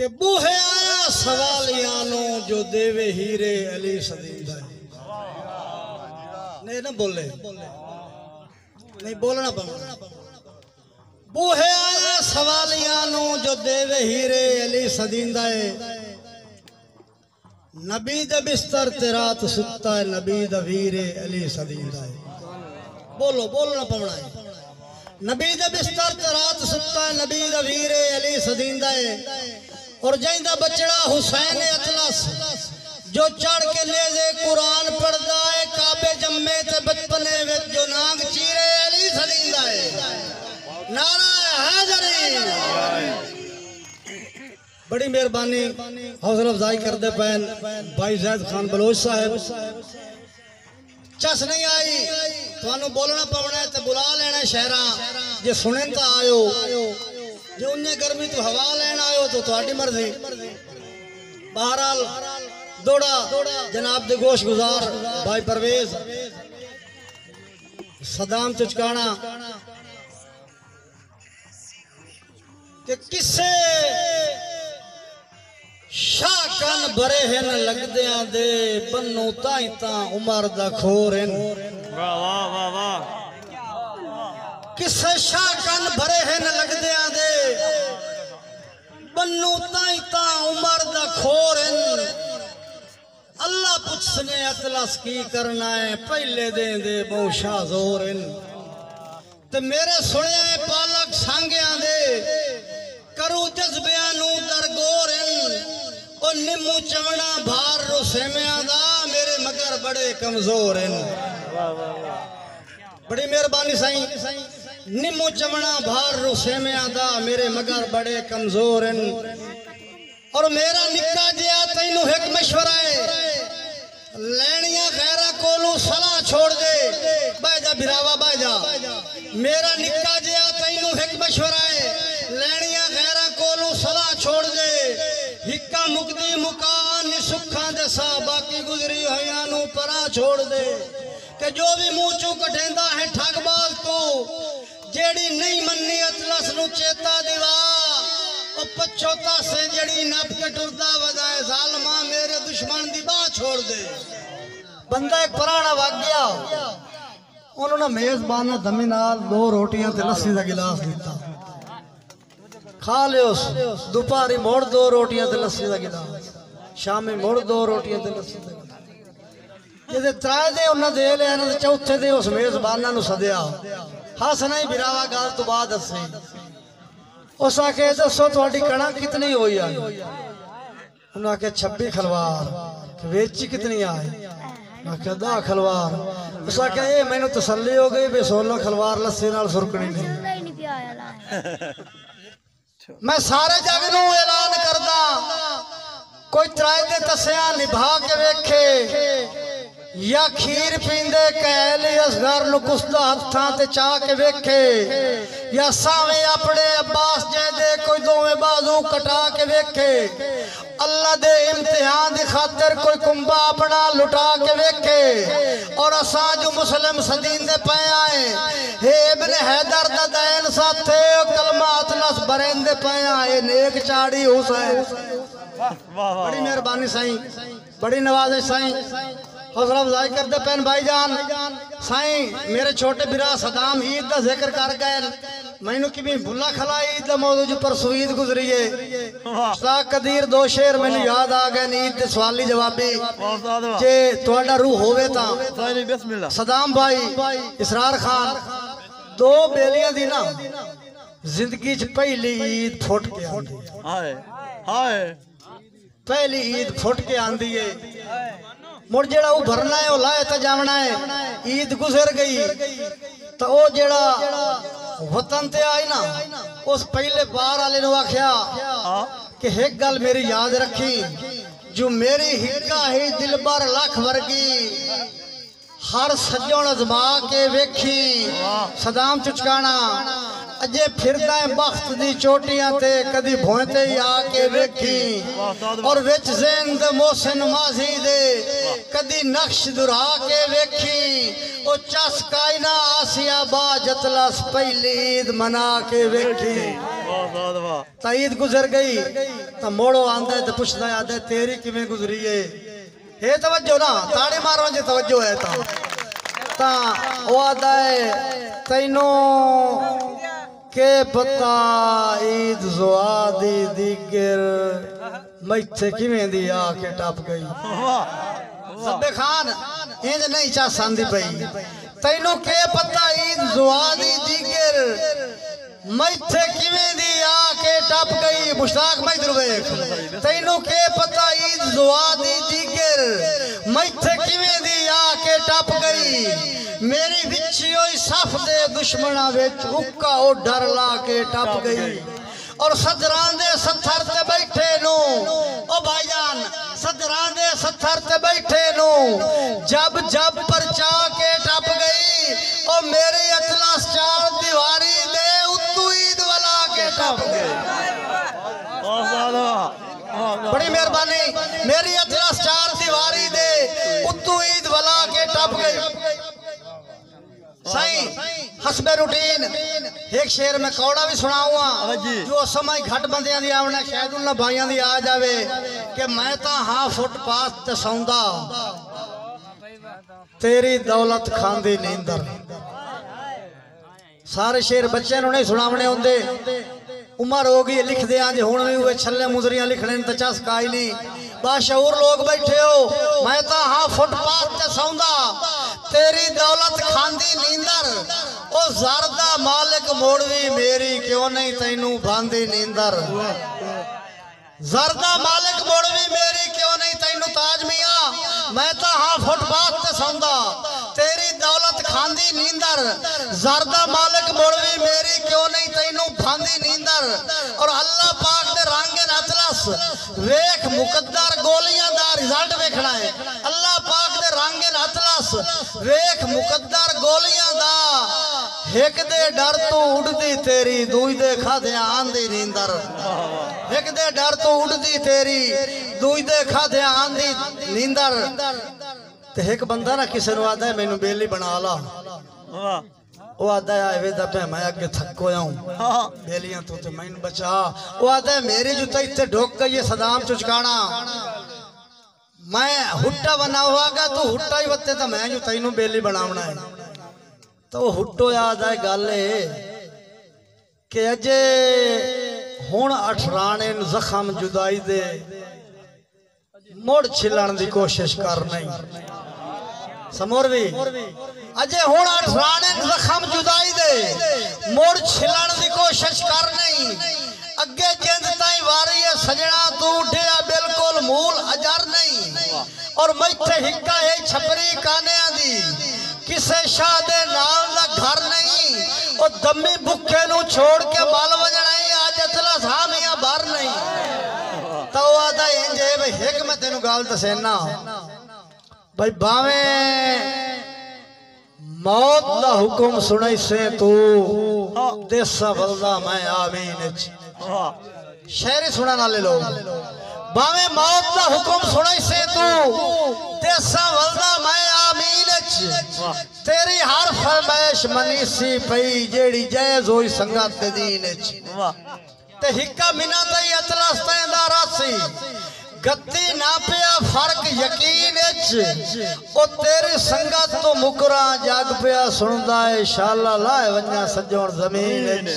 कि बूहे आया सवालियानो जो देवे हीरे अली सदीदा नहीं ना बोले नहीं बोलना पड़ेगा। बूहे आया सवालियानो जो देवे हीरे अली सदीदा है नबी द बिस्तर ते रात सुता है नबी द वीरे अली सदीदा है। बोलो बोलना पड़ना है। नबी द बिस्तर ते रात सुता है नबी द वीरे अली सदीदा है और जैंदा बचड़ा हुसैन अतलस जो चढ़ के ले जे कुरान पढ़दा है काबे जम्मे ते बचपने विच जो नांग चीरे अली सदीदा है। नारा हैदरी बड़ी मेहरबानी हौसला अफजाई करते पैन भाई जैद खान बलोच साहब। चस नहीं आई थानू बोलना पवना है ते बुला लेना शहरा जे सुने तो आयो जो उन्हें गर्मी तो हवा लेना आयो तो थोड़ी मर्जी। बहरहाल दौड़ा जनाब दे गोश गुजार भाई परवेज सदाम चुचकाना कि किसे शाकन भरे हैं लगदियां दे बन्नू ताई ता उमर दा खोर हैं। वाह वाह वाह वाह। किसे शाकन भरे हैं लगदियां दे बन्नू ताई ता उमर दा खोर हैं। अल्लाह पुछने अतलस की करना है पहले दे बहुशा जोर हैं। ते मेरे सुने पालक सांगियां दे करू जज्बियां नू दरगोर हैं। और निम्मू चवना भार रुसेमिया दा मेरे मगर बड़े कमजोर हैं। बड़ी मेहरबानी साईं। निम्मू चवना भार रुसेमिया दा मेरे मगर बड़े कमजोर हैं। और मेरा निक्का जिया तैनू एक मशवरा है लैनिया गैरा कोलू सलाह छोड़ दे बह जा बिरावा बह जा। मेरा निक्का जिया तैनू एक मशवरा है लैनिया गैरा कोलू सलाह छोड़ दे हिक्का मुकदी मुकान सुखा दसा बाकी गुजरी होया नू परा छोड़ दे। कि जो भी मुंह चू कटेंदा है ठगबाज तू जेड़ी नहीं मन्नी अतलस नू चेता दिवा ओ पछोता से जेड़ी नप के टुरदा वदाए जालमा मेरे दुश्मन दी बाह छोड़ दे। बंदा एक पुराना वाकया उन्होंने मेजबान ने दमी नाल 2 रोटियां ते लस्सी दा गिलास दिता खा लियो। दोपहरी मोड़ 2 रोटियां ते लस्सी दा गिलास शामी मोड़ 2 रोटियां ते लस्सी दा गिलास जे त्रै दे उन्हें दे लिया ते चौथे दे उस मेजबाना नू सदया हस नहीं बिरावा गल तो बाद दसे उस आखे दसो थोड़ी कणक कितनी हुई है उन्हें आखे 26 खलवार वेची कितनी आई आखे 10 खलवार। उस आखे ये मैनू तसल्ली हो गई भी 16 खलवार लस्सी नाल सुरकनी नहीं। मैं सारे जग नू ऐलान करदा कोई त्राए दे तसिया निभा के वेखे या खीर पींदे कैली असगर नु कुसदा हत्थां ते चा के वेखे या सावे अपने अब्बास जैदे कोई दोवें बाजू कटा के वेखे अल्लाह दे इम्तिहान दी खातिर कोई कुंबा अपना लुटा के वेखे। और असा जो मुस्लिम सदींदे पे आए हे इब्न हैदर दा दैन साथे कलमा अतलस बरेंदे पे आए नेक चाड़ी हुसैन। बड़ी मेहरबानी साईं बड़ी नवाज़िश साईं हौसला अफजाई करते पैन भाईजान साईं। मेरे छोटे बिरा सदाम ईद का जिक्र कर गए मैनू कि भुला खला ईद का मौजू परसों ईद गुजरी है उस्ताद कदीर 2 शेर मैनू याद आ गए ईद के सवाली जवाबी जे तुहाडा रूह होवे तां सदाम भाई इसरार खान 2 बेलियां दी ना जिंदगी च पहली ईद फुट के आंदी पहली ईद फुट के आंदी है मुड़ जेड़ा वो भरना है वो लाए तो जावना है। ईद गुजर गई तो वो जेड़ा वतन ते आई ना उस पहले बार वाले ने आख्या कि एक गल मेरी याद रखी जो मेरी हिक्का ही दिल बर लख वर्गी हर सज्जण अजमा के वेखी। सदाम चुचकाना अजे फिरदा है बख्त दी चोटियां ते कदी भोंते ही आके वेखी और विच ज़िंद मोहसिन माजी दे कदी नक्श दुरा के वेखी ओ चस कायना आसिया बा जतलस पहली ईद मना के वेखी। तो ईद गुजर गई तो मोड़ो आंदा है तो पुछदा आदा तेरी किवें गुजरी है तवज्जो ना ताड़ी मारो जे तवज्जो है ता ओ आदा है तैनो के पता ईद ज़ुआदी दीगर मैथे किवें दी आके टप गई सब्बे खान इंज नहीं चा सांदी पई तैनू के पता ईद ज़ुआदी दीगर मैथे किवें दी आके टप गई मुश्ताक मैदर वेख तैनू के पता ईद ज़ुआदी दीगर मैथे किवें दी आके टप गई मेरी विछी होई सफ दे दुश्मना विच उक्का ओ डर ला के टप गई और सदरां दे सत्थर ते बैठे नु ओ भाईजान सदरां दे सत्थर ते बैठे नु जब जब परचा के टप गई ओ मेरी अतलास चार दीवारी दे उतू ईद वाला के टप गई बड़ी मेहरबानी मेरी अतलास चार दीवारी दे उतू ईद वाला के टप गई सही हसबे रूटीन एक शेर में कौड़ा भी सुनाऊंगा जो समय घट बंदियां दी आवना शायद उन भाइयों दी आ जावे कि मैं तो हाँ फुटपाथ ते सौंदा तेरी दौलत खांदी नींदर सारे शेर बच्चे नहीं सुनावने होंगे उम्र हो गई लिख दे आज हुण भी हुए छल्ले मुजरियां लिखने तो चस्का ही नहीं बाशऊर लोग बैठे हो मैं तो हाँ फुटपाथ ते सौंदा तेरी दौलत खांदी नींदर ओ ज़रदा मालिक मोड़वी मेरी क्यों नहीं तैनू भांदी नींदर ज़रदा मालिक मोड़वी मेरी क्यों नहीं तैनू ताज मियां मैं तो हाँ फुटपाथ ते सौंदा तेरी दौलत खांदी नींदर ज़रदा मालिक मोड़वी मेरी क्यों नहीं तैनू भांदी नींदर और अल्लाह पाक दे रंगे अतलस वेख मुकद्दर गोलियां दा रिजल्ट वेखना है अल्लाह पाक दे रंगे अतलस वेख मुकद्दर गोलियां दा एक दे डर तो उड़दी तेरी दूई दे खादे आंदी नींदर एक दे डर तो उड़दी तेरी दूई दे खादे आंदी नींदर ते एक बंदा ना किसी नु आदा मैनू बेली बना ला वो आदा आवे दा पे मैं अगे थक होया हूं बेलियां तो मैनू बचा वो आदा मेरी जुता इत्ते ढोक गई है सदाम चुचकाना मैं हुट्टा बना होगा तू हुट्टा ही वत्ते तो मैं जो तैनू बेली बनावना है तो हुट्टो याद है गल कि अजे हुण अठराने जख्म जुदाई दे मुड़ छिलण दी कोशिश कर नहीं समोरवी अजे हुण अठराने जख्म जुदाई दे मुड़ छिलण दी कोशिश कर नहीं अगे जिंद ताई वारी है सजना तू उठिया बिल्कुल मूल अजर नहीं और मैथे हिक्का है छपरी कानिया दी किसे शाह दे नाल दा घर नहीं ओ दम्मी भुखे नु छोड़ के माल वजना ही आज अतला सामिया बाहर नहीं तो आदा इंज है भाई एक मैं तेनु गाल दसेना भाई बावे मौत दा हुक्म सुनाई से तू देसा बल्दा मैं आमीन शेर सुना ना ले लो बावे मौत दा हुक्म सुनाई से तू देसा बल्दा मैं आमीन तेरी हर फरमाइश मनीसी पई जेड़ी जायज होई संगत दे दीन ते हिक्का मिना तई अतलास तई दा रासी गत्ती ना पिया फर्क यकीन ओ तेरी संगत तो मुकरा जाग पिया सुनदा है शाला लाए वन्या सजोण जमीन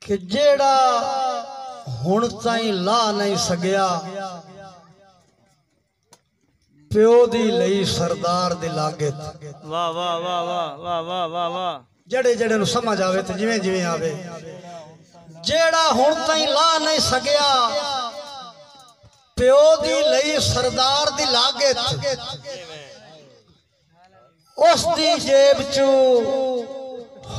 कि जेड़ा हुण ताई ला नहीं सगया प्यो दी लई सरदार दी लागत वाह वाह वाह वाह वाह वाह वाह वाह जड़े जड़े नु समझ आवे ते जिवें जिवें आवे जेड़ा हुण ताई ला नहीं सगया प्यो दी लई सरदार दी लागत उस दी जेब चो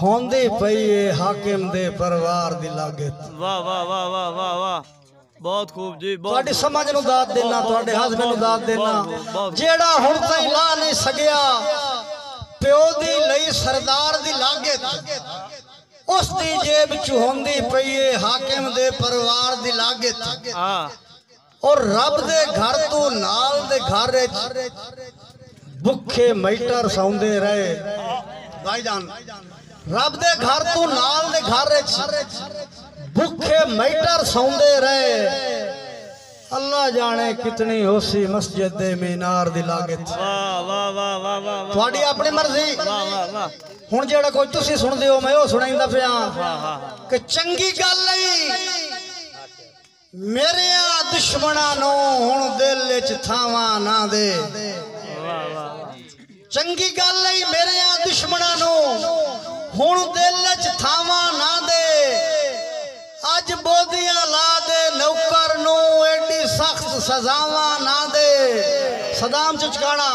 होंदी पई हाकिम दे परिवार दी लागत वाह वाह वाह वाह वाह वाह बहुत खूब जी बहुत समझ नु दाद देना तुहाडे हस्बैंड नु दाद देना जेड़ा हुण ताई ला नहीं सगया प्यो दी लई सरदार दी लागत उस दी जेब च होंदी पई हाकिम दे परिवार दी लागत और रब दे घर तो नाल दे घर भुखे मैटर सौंदे रहे भाईजान रब दे घर तू नाल दे घर भूखे मैटर सौंदे रहे अल्लाह जाने कितनी होसी मस्जिद दे मीनार दी लागत वाह वाह वाह वाह वाह वाह थोड़ी अपनी मर्जी वाह वाह वाह हुण जेड़ा कोई तुसी सुनदे हो मैं ओ सुनाइंदा पिया वाह कि चंगी गल नहीं मेरे दुश्मना नो हुण दिल च थावा ना दे चंगी गल नहीं मेरे दुश्मना नो हुण दिल च थावा ना दे अज बोदियां ला दे नौकर नो एडी सख्त सजावा ना दे सदाम चुचकाना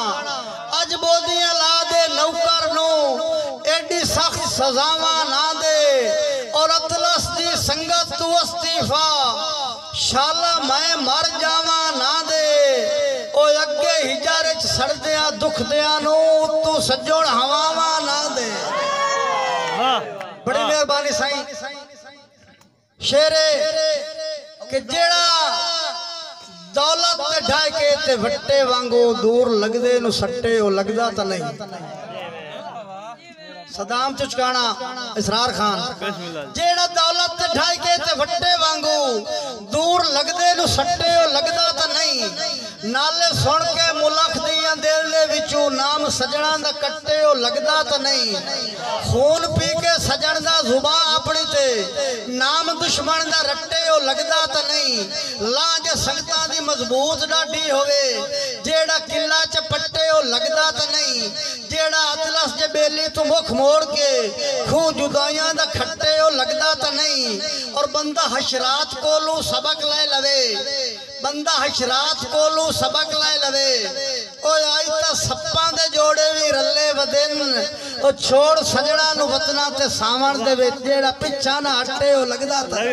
अज बोदियां ला दे नौकर नो एडी सख्त सजावा ना दे और अतलस दी संगत तू इस्तीफा शाला मैं मर जावा ना दे ओ अगे हिजारे च सड़दियां दुखदियां नो तू सजोड़ हवावा ना दे बड़ी मेहरबानी साईं शेरे कि जेड़ा दौलत ते ढाई के ते वट्टे वांगू दूर लगदे नु सट्टे ओ लगदा ता नहीं सदाम चुचकाना इसरार खान जेड़ा दौलत ते ढाई के ते वट्टे वांगू दूर लगदे नु सट्टे ओ लगदा ता नहीं नाले सुन के मुलख दियां दिल दे विचों नाम सजणा दा कट्टे ओ लगदा ता नहीं खून पी के सजण दा जुबा अपनी ते नाम दुश्मन दा रट्टे ओ लगदा ता नहीं लांज संगतां दी मजबूत डाडी होवे जेड़ा किला च पट्टे ओ लगदा ता नहीं जेड़ा अतलस जे बेली तू मुख मोड़ के खूं जुदाइयां दा खट्टे ओ लगदा ता नहीं और बंदा हशरात कोलू सबक ले लवे बंदा हशरात कोलू सबक ले लवे ओ आई ता सप्पां दे जोड़े भी रले वदिन ओ छोड़ सजणा नु वतना ते सावण दे विच जेड़ा पिछा ना हटे ओ लगदा ता